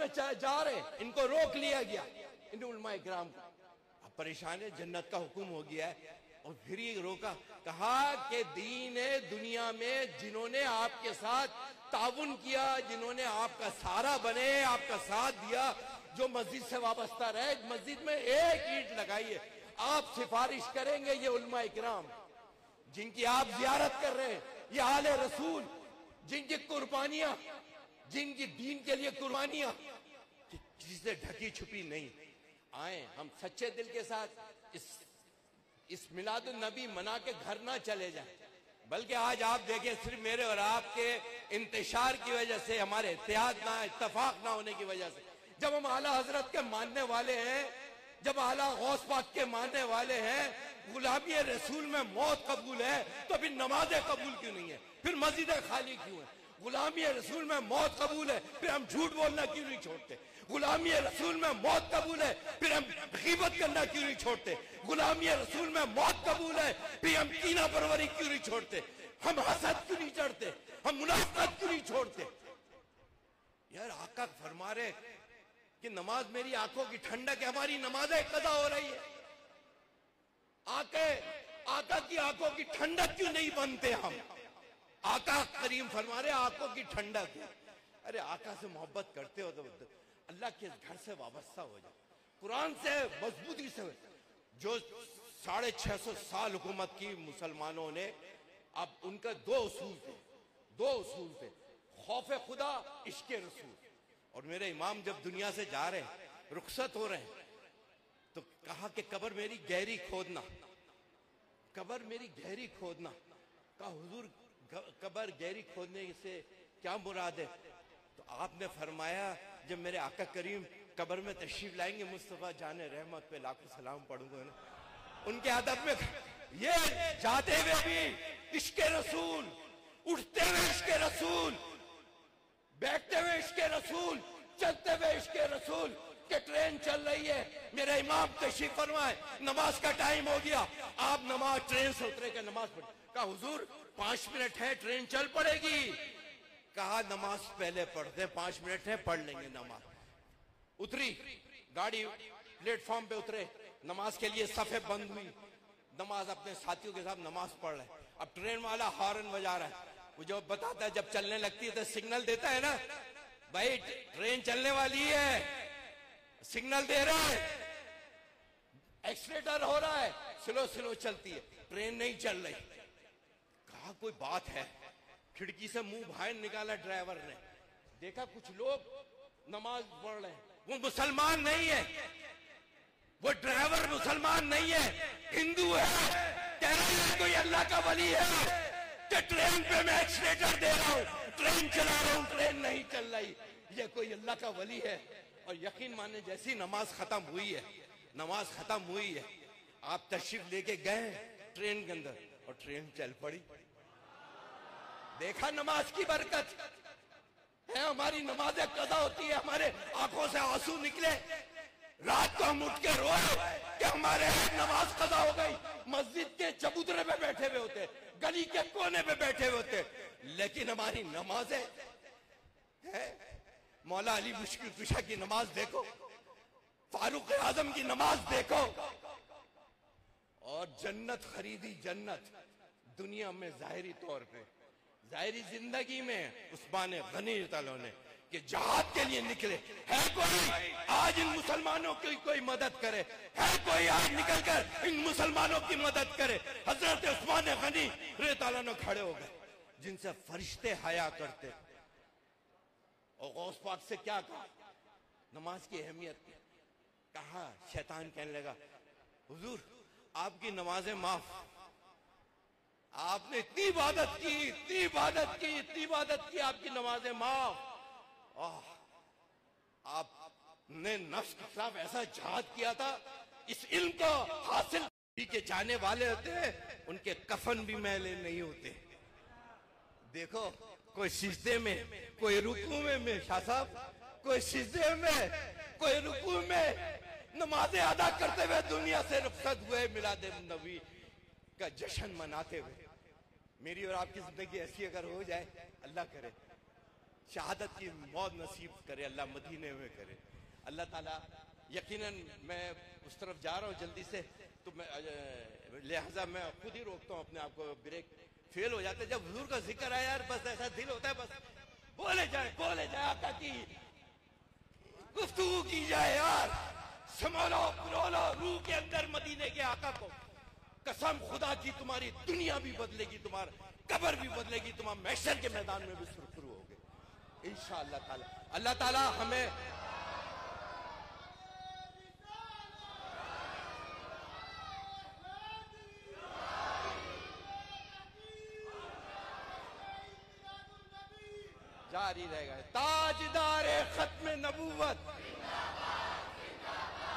में जा रहे, इनको रोक लिया गया, इन उलमा इकराम को। अब परेशान है, जन्नत का हुक्म हो गया है और फिर ये रोका, कहा कि दीन है दुनिया में जिन्होंने आपके साथ ताउन किया, जिन्होंने आपका सहारा बने, आपका साथ दिया, जो मस्जिद से वाबस्ता रहे, मस्जिद में एक ईंट लगाइए। आप सिफारिश करेंगे ये उलमा इकराम जिनकी आप जियारत कर रहे हैं, ये आले रसूल जिनकी कुर्बानियां, जिनकी दीन के लिए कुर्बानियां जिससे ढकी छुपी नहीं, आए हम सच्चे दिल के साथ इस मिलादुन नबी मना के घर ना चले जाएं। बल्कि आज आप देखें, सिर्फ मेरे और आपके इंतशार की वजह से, हमारे इत्तेहाद ना, इत्तफाक ना होने की वजह से, जब हम आला हजरत के मानने वाले हैं, जब आला गौस पाक के मानने वाले हैं, गुलामी रसूल में मौत कबूल है, तो फिर नमाजें कबूल क्यों नहीं है? फिर मस्जिदें खाली क्यों है? गुलामी रसूल में मौत कबूल है, फिर हम झूठ बोलना क्यों नहीं छोड़ते? गुलामी रसूल में मौत कबूल है, फिर हम गीबत करना क्यों नहीं छोड़ते? गुलामी रसूल में मौत कबूल है, फिर हम कीना परवरी क्यों नहीं छोड़ते? हम हसद क्यों नहीं चढ़ते? हम मुनाफिकत क्यों नहीं छोड़ते? यार आका फरमा रहे कि नमाज मेरी आंखों की ठंडक है, हमारी नमाजें कदा हो रही है। आका की आंखों की ठंडक क्यों नहीं बनते हम? आका करीम फरमा रहे आंखों की ठंडक है। अरे आका से मोहब्बत करते हो तो अल्लाह के घर से वाबस्ता हो जाओ, कुरान से मजबूती से। जो 650 साल हुकूमत की मुसलमानों ने, अब उनका दो उसूल थे, खौफ खुदा, इश्क रसूल। और मेरे इमाम जब दुनिया से जा रहे हैं, रुखसत हो रहे हैं, तो कहा कि कब्र मेरी गहरी खोदना, कब्र मेरी गहरी खोदना। कहा हुजूर कब्र गहरी खोदने से क्या मुराद है? तो आपने फरमाया जब मेरे आका करीम कब्र में तशरीफ लाएंगे, मुस्तफा जाने रहमत पे लाखों सलाम पढ़ूंगा ना, उनके अदब में ये जाते हुए भी इश्क रसूल, उठते हुए इश्क रसूल, बैठते हुए इश्क रसूल, चलते हुए इश्क रसूल के ट्रेन चल रही है। मेरे इमाम तशरीफ फरमाए, नमाज का टाइम हो गया, आप नमाज ट्रेन से उतरे के नमाज पढ़। कहा हुजूर 5 मिनट है, ट्रेन चल पड़ेगी। कहा नमाज पहले पढ़ते, 5 मिनट है, पढ़ लेंगे नमाज। उतरी गाड़ी, प्लेटफॉर्म पे उतरे, नमाज के लिए सफे बंद हुई, नमाज अपने साथियों के साथ नमाज पढ़ रहे। अब ट्रेन वाला हॉर्न बजा रहा है, वो जो बताता है जब चलने लगती है तो सिग्नल देता है ना, भाई ट्रेन चलने वाली है, सिग्नल दे रहा है, एक्सीलेटर हो रहा है, स्लो चलती है, ट्रेन नहीं चल रही। कहा कोई बात है। खिड़की से मुंह बाहर निकाला ड्राइवर ने, देखा कुछ लोग नमाज पढ़ रहे हैं, वो मुसलमान नहीं है, वो ड्राइवर मुसलमान नहीं है, हिंदू है। कह रहा है कोई अल्लाह का वली है कि ट्रेन पे मैं एक्सीलेटर दे रहा हूं, ट्रेन चला रहा हूं, ट्रेन नहीं चल रही, ये कोई अल्लाह का वली है? और यकीन माने जैसी नमाज खत्म हुई है, आप तशरीफ लेके गए ट्रेन के अंदर और ट्रेन चल पड़ी। देखा नमाज की बरकत है, हमारी नमाजें कदा होती है, हमारे आंखों से आंसू निकले, रात को हम उठ के रोए कि हमारे नमाज कदा हो गई। मस्जिद के चबूतरे पे बैठे हुए होते, गली के कोने पे बैठे हुए होते, लेकिन हमारी नमाजें है। मौला अली मुश्किल कुशा की नमाज देखो, फारूक आजम की नमाज देखो, और जन्नत खरीदी, जन्नत दुनिया में जाहिरी तौर पे, जाहिरी जिंदगी में उस्मान गनी ताला ने कि जहाद के लिए निकले। है कोई आज इन मुसलमानों की कोई मदद करे? है कोई आज निकलकर इन मुसलमानों की मदद करे? हजरत उस्मान गनी ताला ने खड़े हो गए, जिनसे फरिश्ते हया करते। और गौस पाक से क्या कहा? नमाज की अहमियत कहा। शैतान कहने लगा हुजूर आपकी नमाजें माफ, आपने इतनी इबादत की, आपकी नमाजें माफ। आपने नफ्स के खिलाफ ऐसा जिहाद किया था, इस इल्म को हासिल के जाने वाले होते हैं, उनके कफन भी मैले नहीं होते। देखो कोई सिजदे में, कोई रुकू में, शाह साहब कोई सिजदे में, कोई रुकू में नमाजें अदा करते हुए दुनिया से रुखसत हुए, मिलाद नबी का जश्न मनाते हुए। मेरी और आपकी जिंदगी ऐसी अगर हो जाए, अल्लाह करे, शहादत की मौत नसीब करे अल्लाह, मदीने में करे अल्लाह ताला। यकीनन मैं उस तरफ जा रहा हूँ जल्दी से, तो मैं लिहाजा मैं खुद ही रोकता हूँ अपने आप को, ब्रेक फेल हो जाते जब हुजूर का जिक्र आया यार, बस ऐसा दिल होता है बस बोले जाए आका की गुफ्तगू की जाए यार, समझो पुरोलो रूह के अंदर मदीने के आका को। कसम खुदा की तुम्हारी दुनिया भी बदलेगी, तुम्हारा कब्र भी बदलेगी, तुम्हारा महशर के मैदान में भी सुरखरू होगे इंशाअल्लाह ताला। अल्लाह ताला हमें जारी रहेगा। ताजदारे खत्म नबूवत,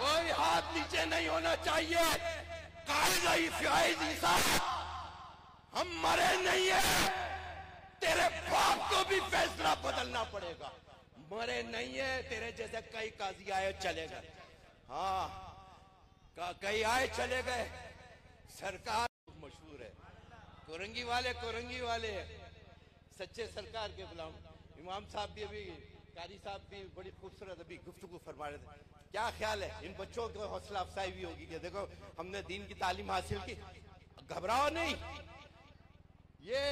कोई हाथ नीचे नहीं होना चाहिए। हम मरे नहीं है, तेरे बाप को भी फैसला बदलना पड़ेगा। मरे नहीं है, तेरे जैसे कई काजी आए चले गए, हाँ कई आए चले गए। सरकार मशहूर है, कोरंगी वाले सच्चे सरकार के गुलाम। इमाम साहब भी अभी, कारी साहब भी बड़ी खूबसूरत अभी गुफ्तगू फरमा रहे थे। क्या ख्याल है, इन बच्चों को हौसला अफजाई भी होगी कि देखो हमने दीन की तालीम हासिल की, घबराओ नहीं। ये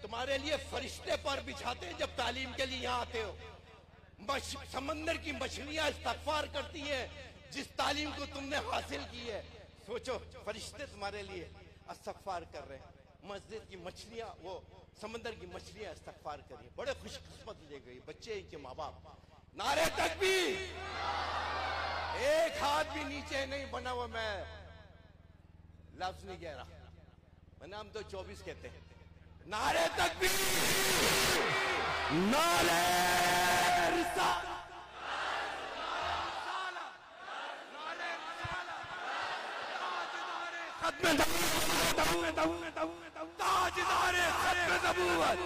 तुम्हारे लिए फरिश्ते पर बिछाते हैं जब तालीम के लिए यहाँ आते हो। समंदर की मछलियां इस्तगफार करती है जिस तालीम को तुमने हासिल की है। सोचो फरिश्ते तुम्हारे लिए इस्तगफार कर रहे हैं, मस्जिद की मछलियां, वो समंदर की मछलियां इस्तगफार कर रही है। बड़े खुशकिस्मत ले गई बच्चे, इनके माँ बाप। नारे तकबीर, एक हाथ भी नीचे नहीं बना हुआ, मैं लफ्ज नहीं कह रहा, मैंने हम तो 24 कहते हैं। नारे तकबीर, नारे रिसालत, ताजदारे खत्म नबूवत,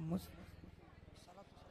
मुस्त